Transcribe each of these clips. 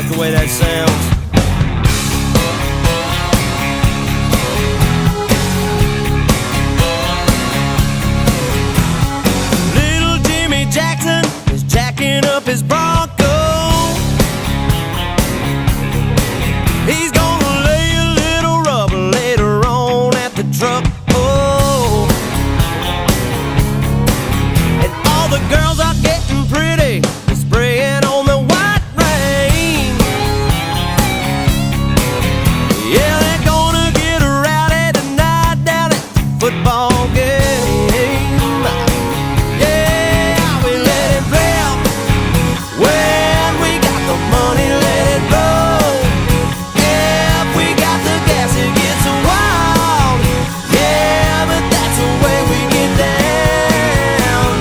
the way that sounds. Little Jimmy Jackson is jacking up his Bronco. He's gonna lay a little rubber later on at the truck. Oh, and all the girls are getting pretty, spraying on the white rain. Yeah, they're gonna get rowdy tonight down at the football game. Yeah, we let it rip. When we got the money, let it roll. If we got the gas, it gets wild. Yeah, but that's the way we get down.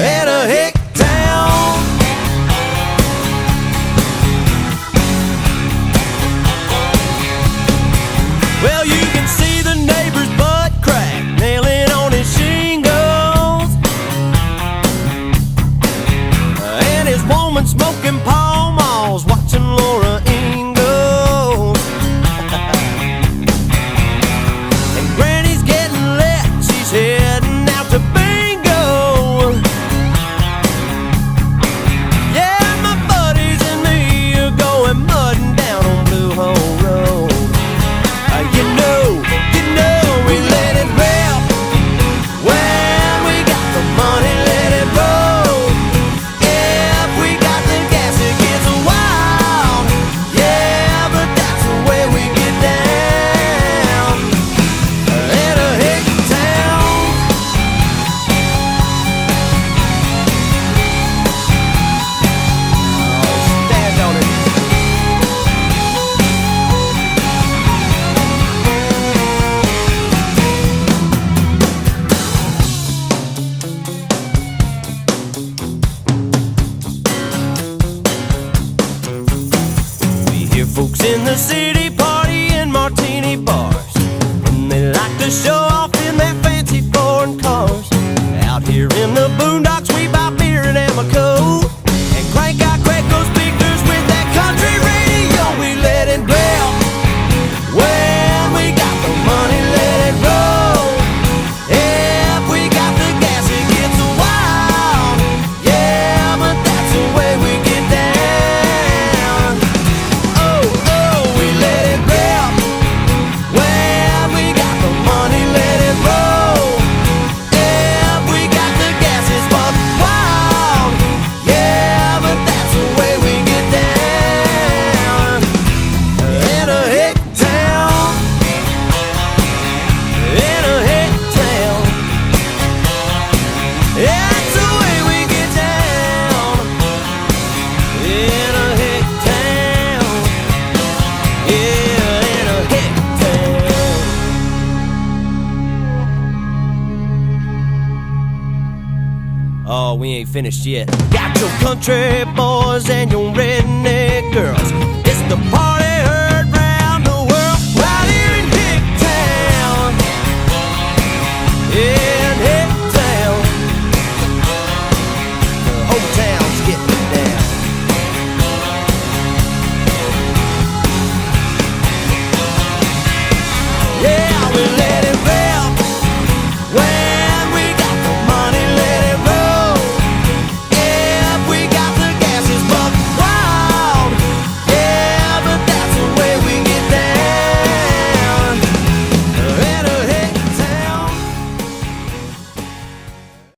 In a hick town. Well, you can see the neighbor's butt crack nailing on his shingles, and his woman smoking Pall Malls, watching Laura Ingalls. And Granny's getting lit, she's heading out to bingo. Yeah, my buddies and me are going mudding down on Blue Hole Road. You know, we let it rip. When we got the money, let it roll. If we got the gas, it gets wild. Yeah, but that's the way we get down. In a hick town. Oh, stand on it. We hear folks in the city party in martini bars, and they like to show off in their fancy foreign cars. Out here in the boondocks, we buy beer and Amoco and crank our Greco speakers with that country radio. We let it rip. When we got the money, let it roll. If we got the gas, it gets wild. Yeah, but that's the way we get down. Oh, we let it rip. When we got the money, let it roll. If we got the gas, it's buck wild. Yeah, but that's the way we get down. In a hick town. In a hick town. Yeah, that's the way we get down. In a hick town. Yeah, in a hick town. Oh, we ain't finished yet. Got your country boys and your redneck girls. It's the party.